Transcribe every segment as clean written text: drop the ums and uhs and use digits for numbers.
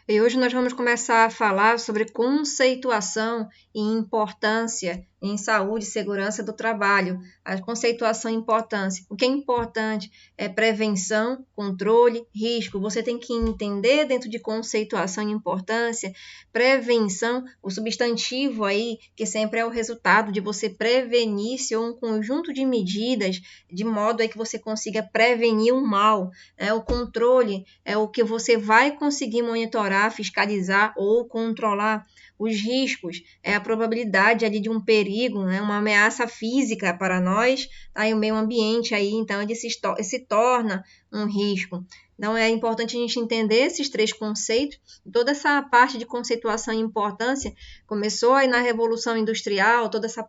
E hoje nós vamos começar a falar sobre conceituação e importância em saúde e segurança do trabalho. A conceituação e importância. O que é importante é prevenção, controle, risco. Você tem que entender dentro de conceituação e importância, prevenção, o substantivo aí, que sempre é o resultado de você prevenir-se ou um conjunto de medidas de modo aí que você consiga prevenir o mal. O controle é o que você vai conseguir monitorar, fiscalizar ou controlar. Os riscos é a probabilidade ali de um perigo, né, uma ameaça física para nós, tá, e o meio ambiente aí, então ele se torna um risco. Então é importante a gente entender esses três conceitos. Toda essa parte de conceituação e importância começou aí na Revolução Industrial, toda essa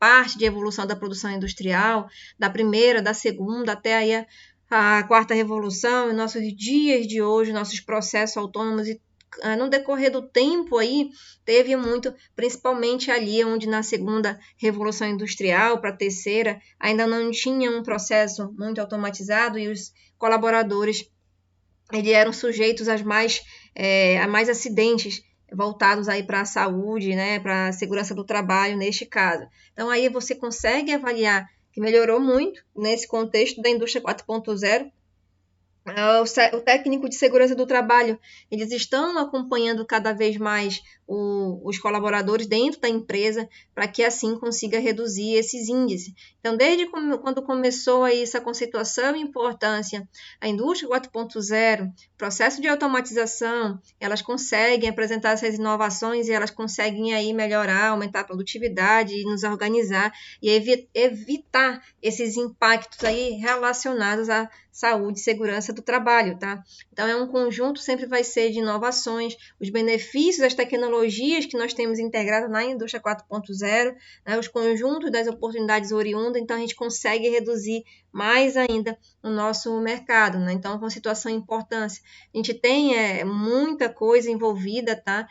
parte de evolução da produção industrial, da primeira, da segunda, até aí a quarta revolução, em nossos dias de hoje, nossos processos autônomos, e no decorrer do tempo aí, teve muito, principalmente ali onde na segunda revolução industrial para a terceira, ainda não tinha um processo muito automatizado e os colaboradores eles eram sujeitos a mais acidentes voltados aí para a saúde, né, para a segurança do trabalho neste caso. Então aí você consegue avaliar que melhorou muito nesse contexto da indústria 4.0. O técnico de segurança do trabalho, eles estão acompanhando cada vez mais os colaboradores dentro da empresa para que assim consiga reduzir esses índices. Então, desde quando começou aí essa conceituação e importância, a indústria 4.0, processo de automatização, elas conseguem apresentar essas inovações e elas conseguem aí melhorar, aumentar a produtividade e nos organizar e evitar esses impactos aí relacionados à saúde e segurança do trabalho, tá? Então, é um conjunto, sempre vai ser de inovações, os benefícios das tecnologias que nós temos integradas na indústria 4.0, né, os conjuntos das oportunidades oriundas, então a gente consegue reduzir mais ainda o nosso mercado, né? Então, com situação e importância, a gente tem muita coisa envolvida, tá?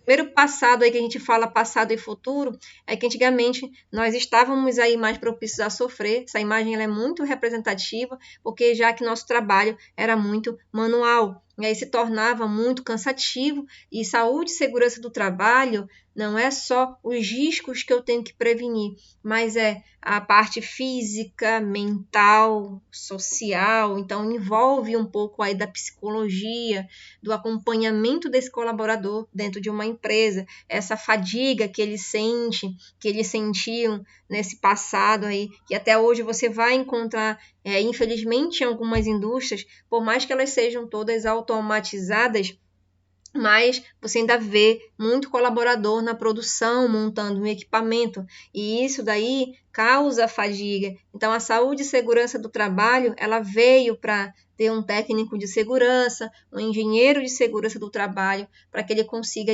Primeiro passado aí que a gente fala passado e futuro é que antigamente nós estávamos aí mais propícios a sofrer. Essa imagem ela é muito representativa, porque já que nosso trabalho era muito manual, e aí se tornava muito cansativo, e saúde e segurança do trabalho não é só os riscos que eu tenho que prevenir, mas é a parte física, mental, social, então envolve um pouco aí da psicologia, do acompanhamento desse colaborador dentro de uma empresa, essa fadiga que ele sente, que eles sentiam nesse passado aí, que até hoje você vai encontrar, infelizmente, em algumas indústrias, por mais que elas sejam todas automatizadas, mas você ainda vê muito colaborador na produção montando um equipamento e isso daí causa fadiga. Então a saúde e segurança do trabalho, ela veio para ter um técnico de segurança, um engenheiro de segurança do trabalho, para que ele consiga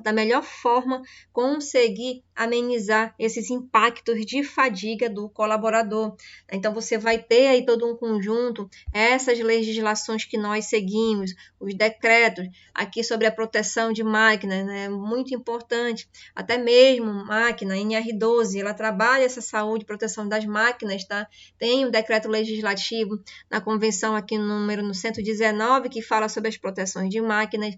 da melhor forma conseguir amenizar esses impactos de fadiga do colaborador. Então você vai ter aí todo um conjunto, essas legislações que nós seguimos, os decretos, aqui sobre a proteção de máquinas, né, muito importante, até mesmo máquina, NR12, ela trabalha essa saúde e proteção das máquinas, tá? Tem um decreto legislativo na convenção aqui no número 119, que fala sobre as proteções de máquinas.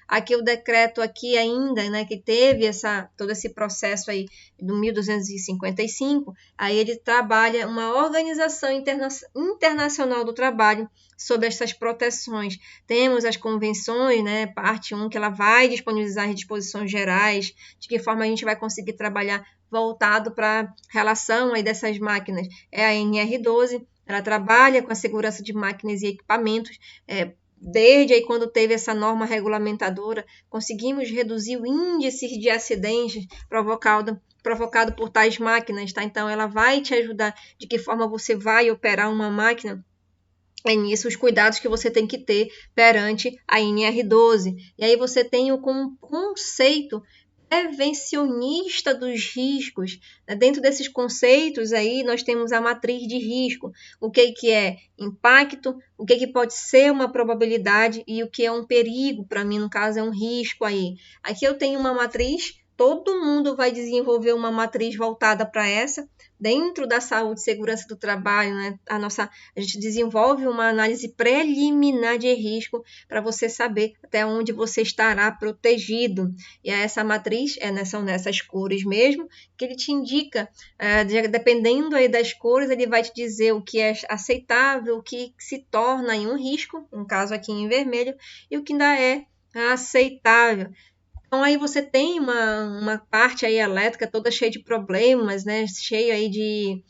Aqui o decreto aqui ainda, né, que teve todo esse processo aí do 1255, aí ele trabalha uma organização internacional do trabalho sobre essas proteções. Temos as convenções, né, parte 1, que ela vai disponibilizar as disposições gerais, de que forma a gente vai conseguir trabalhar voltado para a relação aí dessas máquinas. É a NR12, ela trabalha com a segurança de máquinas e equipamentos, desde aí quando teve essa norma regulamentadora, conseguimos reduzir o índice de acidentes provocado por tais máquinas, tá? Então, ela vai te ajudar de que forma você vai operar uma máquina. É nisso os cuidados que você tem que ter perante a NR12. E aí você tem o conceito prevencionista dos riscos. Dentro desses conceitos aí, nós temos a matriz de risco. O que é impacto, o que pode ser uma probabilidade e o que é um perigo, para mim, no caso, é um risco aí. Aqui eu tenho uma matriz todo mundo vai desenvolver uma matriz voltada para essa, dentro da saúde e segurança do trabalho, né? A gente desenvolve uma análise preliminar de risco para você saber até onde você estará protegido. E essa matriz são nessas cores mesmo, que ele te indica, dependendo aí das cores, ele vai te dizer o que é aceitável, o que se torna em um risco, no caso aqui em vermelho, e o que ainda é aceitável. Então, aí você tem uma parte aí elétrica toda cheia de problemas, né? Cheia aí de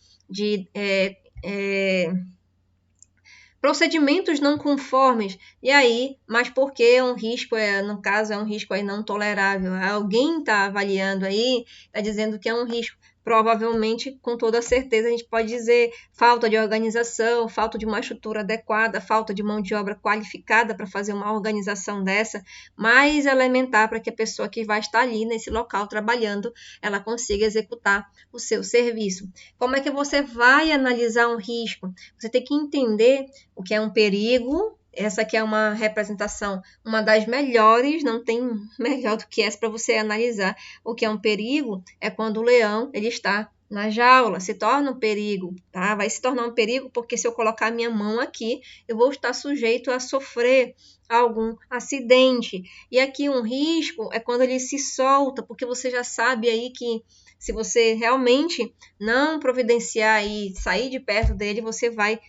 procedimentos não conformes. E aí, mas porque é um risco, no caso, é um risco aí não tolerável. Alguém está avaliando aí, está dizendo que é um risco. Provavelmente, com toda certeza, a gente pode dizer falta de organização, falta de uma estrutura adequada, falta de mão de obra qualificada para fazer uma organização dessa, mais elementar para que a pessoa que vai estar ali nesse local trabalhando, ela consiga executar o seu serviço. Como é que você vai analisar um risco? Você tem que entender o que é um perigo. Essa aqui é uma representação, uma das melhores, não tem melhor do que essa para você analisar. O que é um perigo é quando o leão ele está na jaula, se torna um perigo, tá? Vai se tornar um perigo porque se eu colocar a minha mão aqui, eu vou estar sujeito a sofrer algum acidente. E aqui um risco é quando ele se solta, porque você já sabe aí que se você realmente não providenciar e sair de perto dele, você vai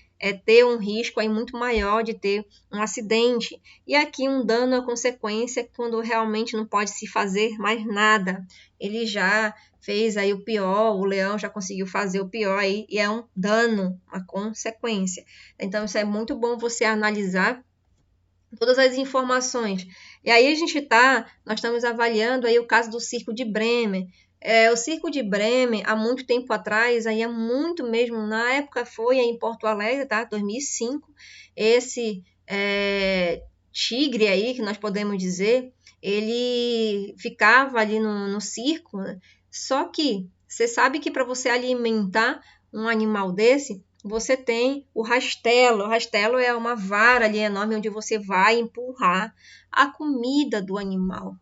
ter um risco aí muito maior de ter um acidente. E aqui um dano à consequência quando realmente não pode se fazer mais nada. Ele já fez aí o pior, o leão já conseguiu fazer o pior aí, e é um dano, uma consequência. Então, isso é muito bom você analisar todas as informações. E aí nós estamos avaliando aí o caso do Circo de Bremen. O Circo de Bremen, há muito tempo atrás, aí é muito mesmo, na época foi em Porto Alegre, tá? 2005, esse tigre aí, que nós podemos dizer, ele ficava ali no circo, né? Só que você sabe que para você alimentar um animal desse, você tem o rastelo. O rastelo é uma vara ali enorme onde você vai empurrar a comida do animal.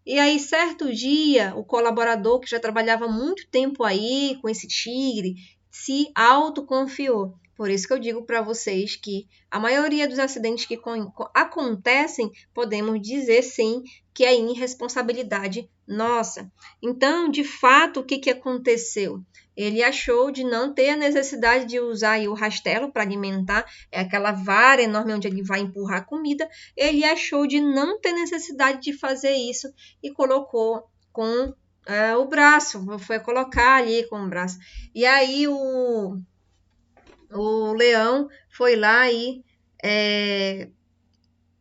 E aí, certo dia, o colaborador que já trabalhava muito tempo aí com esse tigre se autoconfiou. Por isso que eu digo para vocês que a maioria dos acidentes que acontecem, podemos dizer sim que é irresponsabilidade nossa. Então, de fato, o que aconteceu? Ele achou de não ter a necessidade de usar aí o rastelo para alimentar, aquela vara enorme onde ele vai empurrar a comida. Ele achou de não ter necessidade de fazer isso e colocou com o braço, foi colocar ali com o braço. E aí o leão foi lá e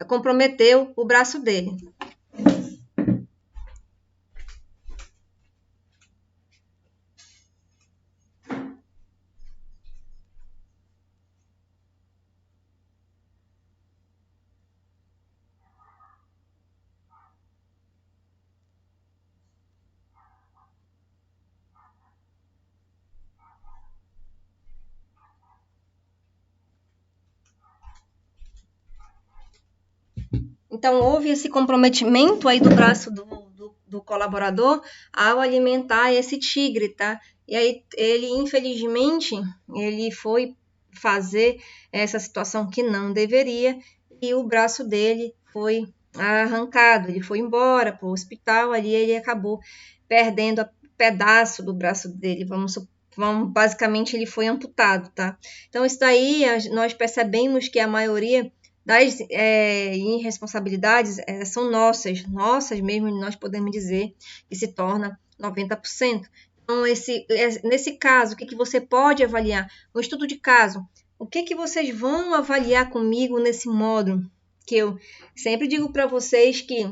comprometeu o braço dele. Então, houve esse comprometimento aí do braço do colaborador ao alimentar esse tigre, tá? E aí, ele, infelizmente, ele foi fazer essa situação que não deveria e o braço dele foi arrancado, ele foi embora para o hospital, ali ele acabou perdendo pedaço do braço dele, basicamente ele foi amputado, tá? Então, isso daí, nós percebemos que a maioria das irresponsabilidades são nossas mesmo, nós podemos dizer que se torna 90%. Então, nesse caso, o que você pode avaliar? Um estudo de caso, o que vocês vão avaliar comigo nesse módulo? Que eu sempre digo para vocês que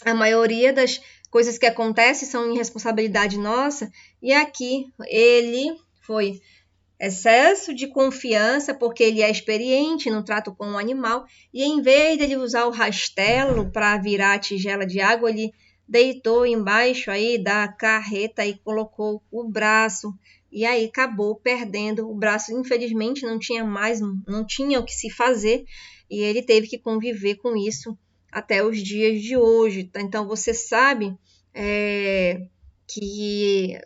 a maioria das coisas que acontecem são irresponsabilidade nossa, e aqui ele foi excesso de confiança, porque ele é experiente no trato com o animal, e em vez de ele usar o rastelo para virar a tigela de água, ele deitou embaixo aí da carreta e colocou o braço, e aí acabou perdendo o braço. Infelizmente não tinha o que se fazer, e ele teve que conviver com isso até os dias de hoje. Então você sabe que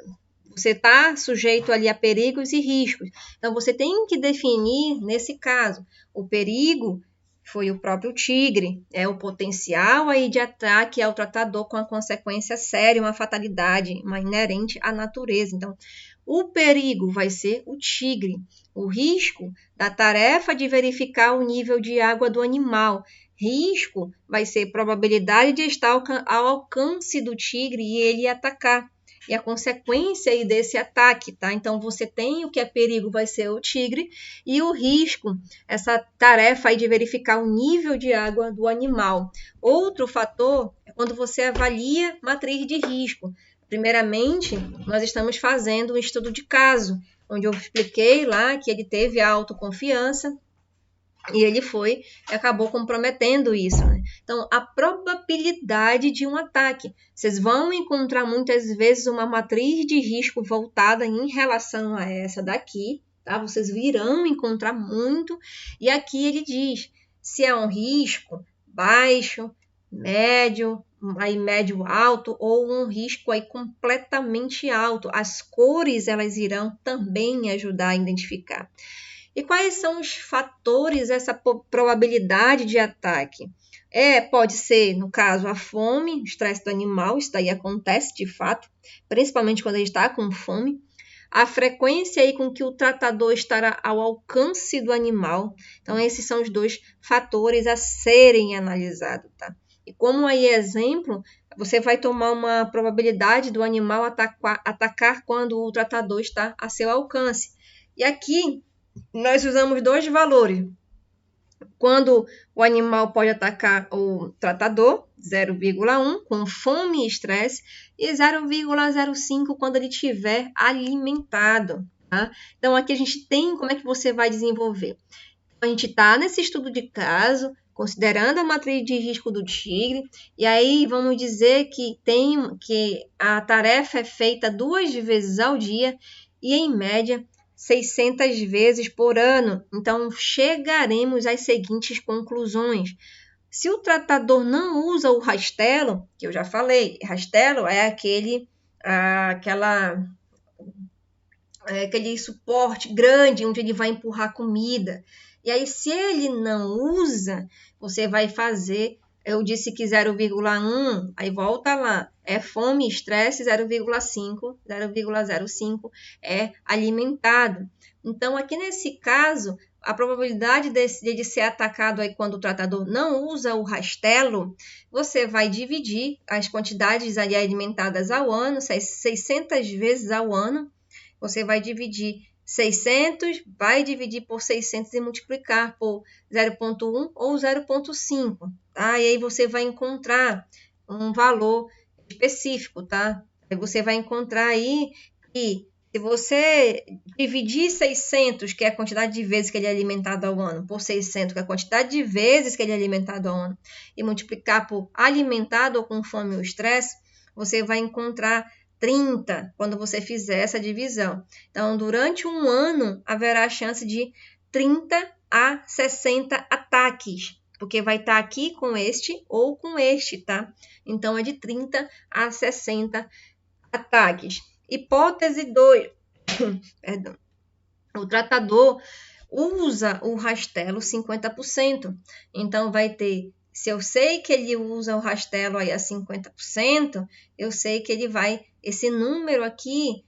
você está sujeito ali a perigos e riscos. Então, você tem que definir, nesse caso, o perigo foi o próprio tigre, o potencial aí de ataque ao tratador com a consequência séria, uma fatalidade, uma inerente à natureza. Então, o perigo vai ser o tigre, o risco da tarefa de verificar o nível de água do animal. Risco vai ser probabilidade de estar ao alcance do tigre e ele atacar. E a consequência aí desse ataque, tá? Então, você tem o que é perigo, vai ser o tigre, e o risco, essa tarefa aí de verificar o nível de água do animal. Outro fator é quando você avalia matriz de risco. Primeiramente, nós estamos fazendo um estudo de caso, onde eu expliquei lá que ele teve a autoconfiança, e ele foi e acabou comprometendo isso, né? Então, a probabilidade de um ataque. Vocês vão encontrar muitas vezes uma matriz de risco voltada em relação a essa daqui, tá? Vocês virão encontrar muito. E aqui ele diz se é um risco baixo, médio, aí médio alto ou um risco aí completamente alto. As cores, elas irão também ajudar a identificar. E quais são os fatores dessa probabilidade de ataque? Pode ser, no caso, a fome, o estresse do animal, isso daí acontece de fato, principalmente quando ele está com fome. A frequência aí com que o tratador estará ao alcance do animal. Então, esses são os dois fatores a serem analisados, tá? E como aí exemplo, você vai tomar uma probabilidade do animal atacar quando o tratador está a seu alcance. E aqui, nós usamos dois valores. Quando o animal pode atacar o tratador, 0,1, com fome e estresse, e 0,05 quando ele estiver alimentado. Tá? Então, aqui a gente tem como é que você vai desenvolver. A gente está nesse estudo de caso, considerando a matriz de risco do tigre, e aí vamos dizer que a tarefa é feita 2 vezes ao dia, e em média 600 vezes por ano. Então, chegaremos às seguintes conclusões. Se o tratador não usa o rastelo, que eu já falei, rastelo é aquele suporte grande onde ele vai empurrar comida. E aí, se ele não usa, você vai fazer, eu disse que 0,1, aí volta lá, é fome, estresse, 0,5, 0,05 é alimentado. Então, aqui nesse caso, a probabilidade de ser atacado aí quando o tratador não usa o rastelo, você vai dividir as quantidades ali alimentadas ao ano, 600 vezes ao ano, você vai dividir 600, vai dividir por 600 e multiplicar por 0,1 ou 0,5, tá? E aí você vai encontrar um valor específico, tá? Aí você vai encontrar aí que se você dividir 600, que é a quantidade de vezes que ele é alimentado ao ano, por 600, que é a quantidade de vezes que ele é alimentado ao ano, e multiplicar por alimentado ou com fome ou estresse, você vai encontrar 30 quando você fizer essa divisão. Então, durante um ano, haverá a chance de 30 a 60 ataques, porque vai estar aqui com este ou com este, tá? Então, é de 30 a 60 ataques. Hipótese 2. Perdão. O tratador usa o rastelo 50%. Então, vai ter, se eu sei que ele usa o rastelo aí a 50%, eu sei que ele vai, esse número aqui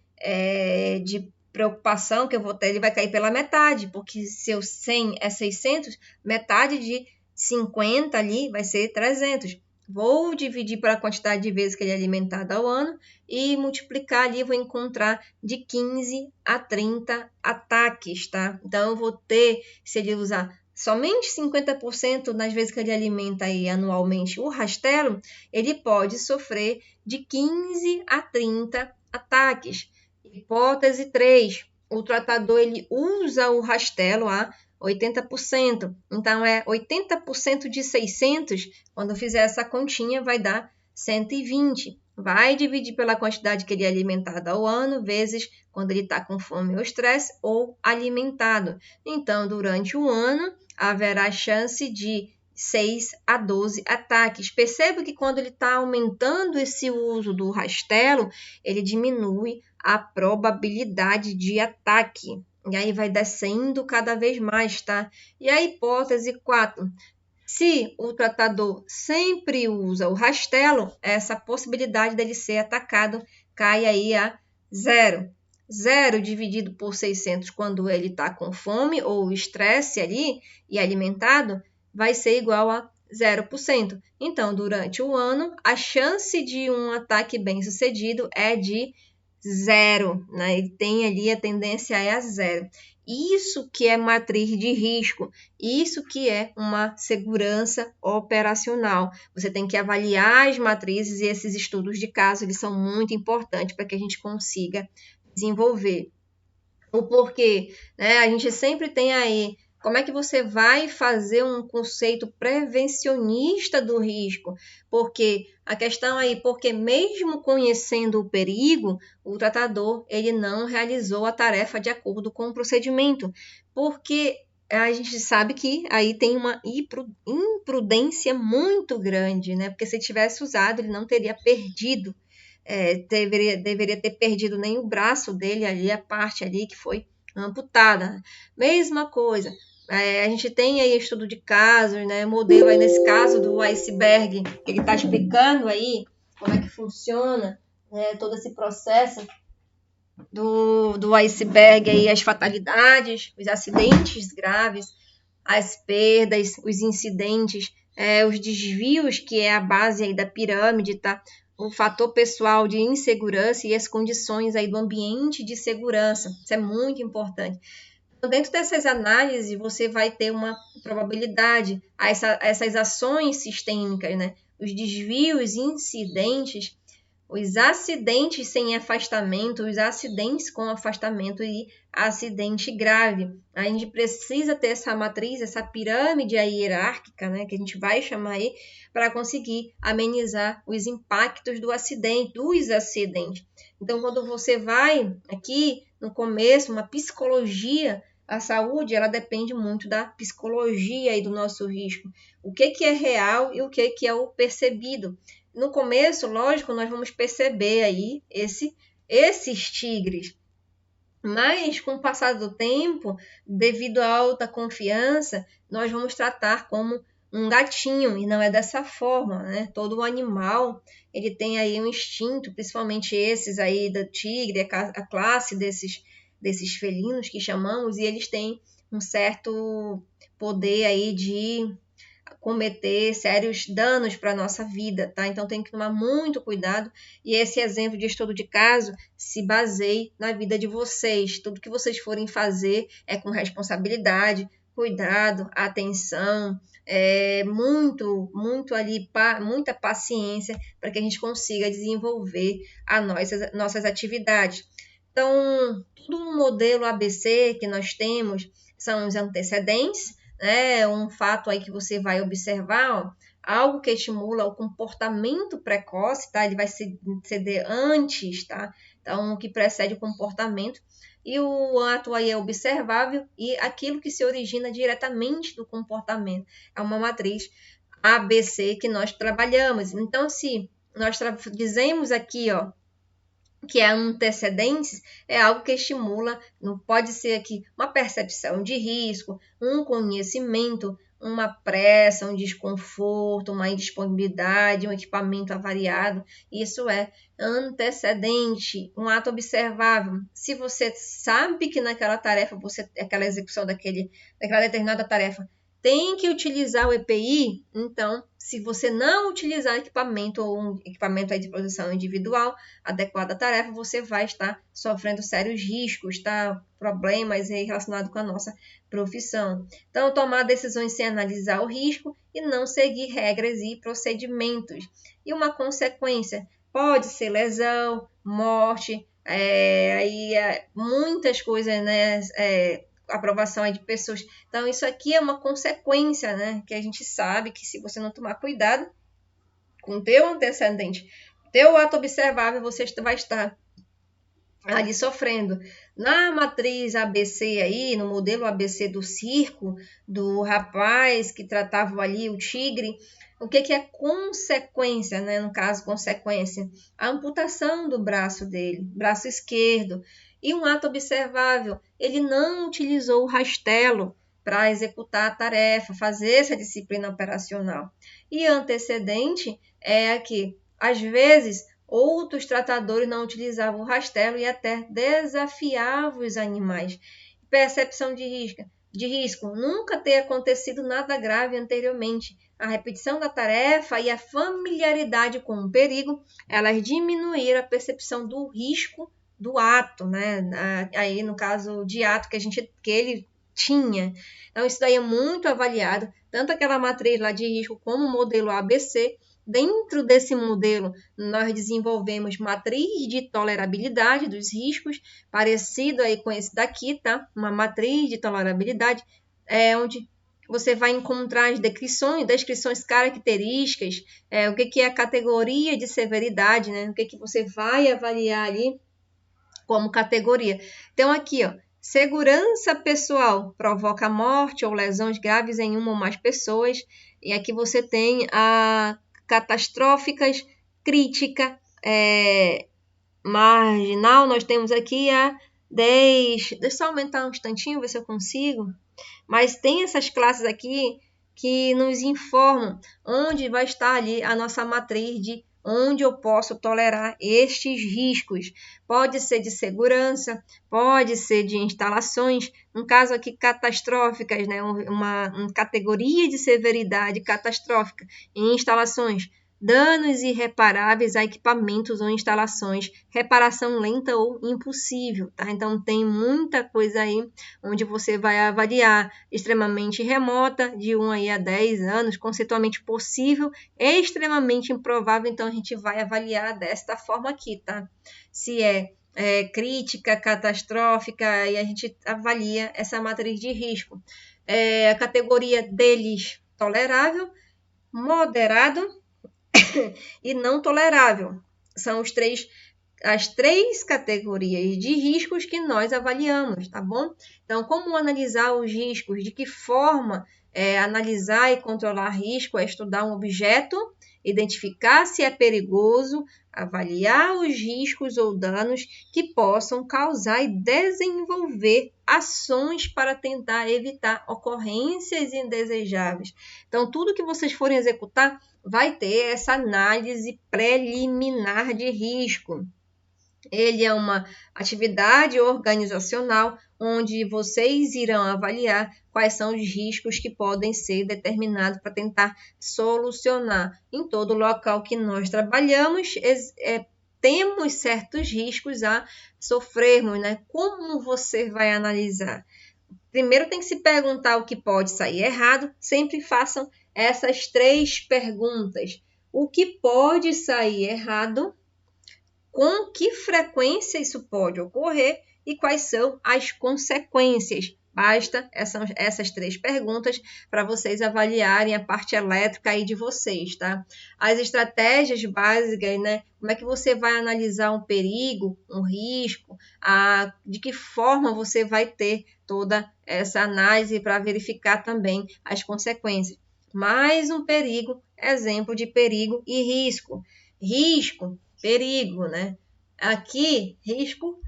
de preocupação que eu vou ter, ele vai cair pela metade, porque se eu 100 é 600, metade de 50 ali vai ser 300. Vou dividir pela quantidade de vezes que ele é alimentado ao ano e multiplicar ali, vou encontrar de 15 a 30 ataques, tá? Então, eu vou ter, se ele usar somente 50% nas vezes que ele alimenta aí anualmente o rastelo, ele pode sofrer de 15 a 30 ataques. Hipótese 3, o tratador ele usa o rastelo a 80%. Então, 80% de 600, quando eu fizer essa continha, vai dar 120. Vai dividir pela quantidade que ele é alimentado ao ano, vezes quando ele está com fome ou estresse, ou alimentado. Então, durante o ano, haverá chance de 6 a 12 ataques. Perceba que quando ele está aumentando esse uso do rastelo, ele diminui a probabilidade de ataque. E aí vai descendo cada vez mais, tá? E a hipótese 4. Se o tratador sempre usa o rastelo, essa possibilidade dele ser atacado cai aí a 0. 0 dividido por 600 quando ele está com fome ou estresse ali e alimentado, vai ser igual a 0%. Então, durante o ano, a chance de um ataque bem-sucedido é de 0, né? Ele tem ali a tendência é a 0. Isso que é matriz de risco, isso que é uma segurança operacional. Você tem que avaliar as matrizes e esses estudos de caso, eles são muito importantes para que a gente consiga desenvolver. O porquê, né? A gente sempre tem aí como é que você vai fazer um conceito prevencionista do risco? Porque a questão aí, porque mesmo conhecendo o perigo, o tratador ele não realizou a tarefa de acordo com o procedimento, porque a gente sabe que aí tem uma imprudência muito grande, né? Porque se tivesse usado, ele não teria perdido, deveria ter perdido nem o braço dele ali, a parte ali que foi amputada. Mesma coisa, a gente tem aí estudo de casos, né? Modelo aí nesse caso do iceberg, que ele está explicando aí como é que funciona, né, todo esse processo do iceberg aí, as fatalidades, os acidentes graves, as perdas, os incidentes, os desvios, que é a base aí da pirâmide, tá? O fator pessoal de insegurança e as condições aí do ambiente de segurança. Isso é muito importante. Então, dentro dessas análises, você vai ter uma probabilidade a essas ações sistêmicas, né? Os desvios, incidentes, os acidentes sem afastamento, os acidentes com afastamento e acidente grave. A gente precisa ter essa matriz, essa pirâmide hierárquica, né, que a gente vai chamar aí, para conseguir amenizar os impactos dos acidentes. Então, quando você vai aqui no começo, uma psicologia, a saúde, ela depende muito da psicologia e do nosso risco. O que é real e o que é o percebido. No começo, lógico, nós vamos perceber aí esses tigres, mas com o passar do tempo, devido à alta confiança, nós vamos tratar como um gatinho, e não é dessa forma, né? Todo animal, ele tem aí um instinto, principalmente esses aí do tigre, a classe desses felinos que chamamos, e eles têm um certo poder aí de cometer sérios danos para a nossa vida, tá? Então tem que tomar muito cuidado e esse exemplo de estudo de caso se baseie na vida de vocês. Tudo que vocês forem fazer é com responsabilidade, cuidado, atenção, muito ali, muita paciência para que a gente consiga desenvolver as nossas atividades. Então, tudo um modelo ABC que nós temos são os antecedentes, um fato aí que você vai observar, ó, algo que estimula o comportamento precoce, tá? Ele vai ceder antes, tá? Então, o que precede o comportamento. E o ato aí é observável e aquilo que se origina diretamente do comportamento. É uma matriz ABC que nós trabalhamos. Então, se nós dizemos aqui, ó, que é antecedentes, é algo que estimula, não pode ser aqui uma percepção de risco, um conhecimento, uma pressa, um desconforto, uma indisponibilidade, um equipamento avariado. Isso é antecedente, um ato observável. Se você sabe que naquela tarefa, aquela execução daquela determinada tarefa, tem que utilizar o EPI, então, se você não utilizar equipamento ou um equipamento aí de proteção individual adequado à tarefa, você vai estar sofrendo sérios riscos, tá? Problemas relacionados com a nossa profissão. Então, tomar decisões sem analisar o risco e não seguir regras e procedimentos. E uma consequência pode ser lesão, morte, muitas coisas, né? Aprovação aí de pessoas. Então, isso aqui é uma consequência, né? Que a gente sabe que se você não tomar cuidado com o teu antecedente, teu ato observável, você vai estar ali sofrendo. Na matriz ABC aí, no modelo ABC do circo, do rapaz que tratava ali o tigre, o que é consequência, né? No caso, consequência, a amputação do braço dele, braço esquerdo. E um ato observável, ele não utilizou o rastelo para executar a tarefa, fazer essa disciplina operacional. E antecedente é que, às vezes, outros tratadores não utilizavam o rastelo e até desafiavam os animais. Percepção de risco. Nunca ter acontecido nada grave anteriormente. A repetição da tarefa e a familiaridade com o perigo, elas diminuíram a percepção do risco do ato, né? Aí, no caso de ato que ele tinha. Então, isso daí é muito avaliado, tanto aquela matriz lá de risco como o modelo ABC. Dentro desse modelo, nós desenvolvemos matriz de tolerabilidade dos riscos, parecido aí com esse daqui, tá? Uma matriz de tolerabilidade, onde você vai encontrar as descrições características, o que é a categoria de severidade, né? O que você vai avaliar ali como categoria. Então, aqui, ó, segurança pessoal provoca morte ou lesões graves em uma ou mais pessoas. E aqui você tem a catastróficas, crítica, marginal. Nós temos aqui a 10. Deixa eu só aumentar um instantinho, ver se eu consigo. Mas tem essas classes aqui que nos informam onde vai estar ali a nossa matriz de onde eu posso tolerar estes riscos. Pode ser de segurança, pode ser de instalações, no caso aqui catastróficas, né? uma categoria de severidade catastrófica em instalações. Danos irreparáveis a equipamentos ou instalações, reparação lenta ou impossível, tá? Então, tem muita coisa aí onde você vai avaliar extremamente remota, de 1 aí a 10 anos, conceitualmente possível, extremamente improvável, então a gente vai avaliar desta forma aqui, tá? Se é crítica, catastrófica, e a gente avalia essa matriz de risco. A categoria deles, tolerável, moderado, e não tolerável. São as três categorias de riscos que nós avaliamos, tá bom? Então, como analisar os riscos? De que forma analisar e controlar risco? É estudar um objeto, identificar se é perigoso, avaliar os riscos ou danos que possam causar e desenvolver ações para tentar evitar ocorrências indesejáveis. Então, tudo que vocês forem executar vai ter essa análise preliminar de risco. Ele é uma atividade organizacional onde vocês irão avaliar quais são os riscos que podem ser determinados para tentar solucionar. Em todo local que nós trabalhamos, temos certos riscos a sofrermos, né? Como você vai analisar? Primeiro tem que se perguntar o que pode sair errado. Sempre façam essas 3 perguntas. O que pode sair errado? Com que frequência isso pode ocorrer? E quais são as consequências? Basta essas 3 perguntas para vocês avaliarem a parte elétrica aí de vocês, tá? As estratégias básicas, né? Como é que você vai analisar um perigo, um risco? De que forma você vai ter toda essa análise para verificar também as consequências? Mais um perigo, exemplo de perigo e risco. Risco, perigo, né? Aqui, risco,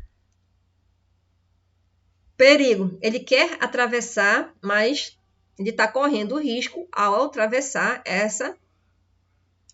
perigo. Ele quer atravessar, mas ele está correndo risco ao atravessar essa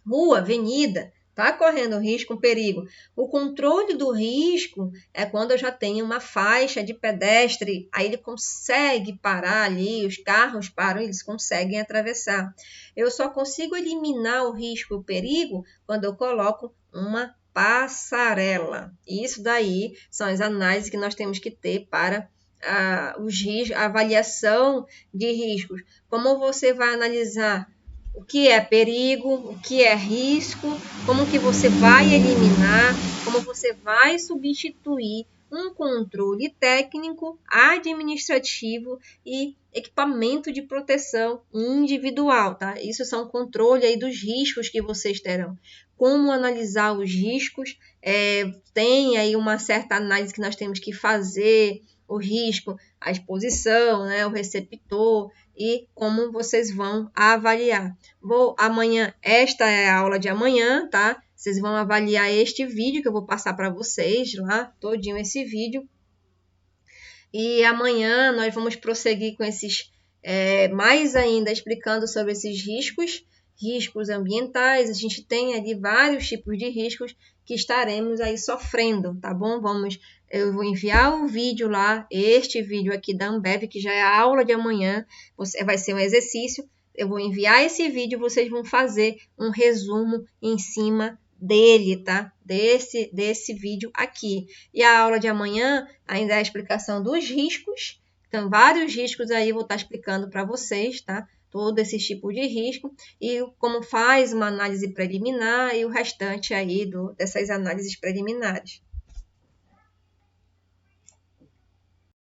rua, avenida. Está correndo risco, um perigo. O controle do risco é quando eu já tenho uma faixa de pedestre, aí ele consegue parar ali, os carros param, eles conseguem atravessar. Eu só consigo eliminar o risco e o perigo quando eu coloco uma passarela. Isso daí são as análises que nós temos que ter para a avaliação de riscos. Como você vai analisar o que é perigo, o que é risco, como que você vai eliminar, como você vai substituir um controle técnico, administrativo e equipamento de proteção individual, tá? Isso são controle aí dos riscos que vocês terão. Como analisar os riscos, tem aí uma certa análise que nós temos que fazer, o risco, a exposição, né, o receptor e como vocês vão avaliar. Amanhã, esta é a aula de amanhã, tá? Vocês vão avaliar este vídeo que eu vou passar para vocês lá, todinho esse vídeo. E amanhã nós vamos prosseguir com esses, mais ainda explicando sobre esses riscos ambientais. A gente tem ali vários tipos de riscos que estaremos aí sofrendo, tá bom? Eu vou enviar um vídeo lá, este vídeo aqui da Ambev, que já é a aula de amanhã, vai ser um exercício. Eu vou enviar esse vídeo, vocês vão fazer um resumo em cima dele, tá? Desse vídeo aqui. E a aula de amanhã ainda é a explicação dos riscos. Então, vários riscos aí eu vou estar explicando para vocês, tá? Todo esse tipo de risco e como faz uma análise preliminar e o restante aí dessas análises preliminares.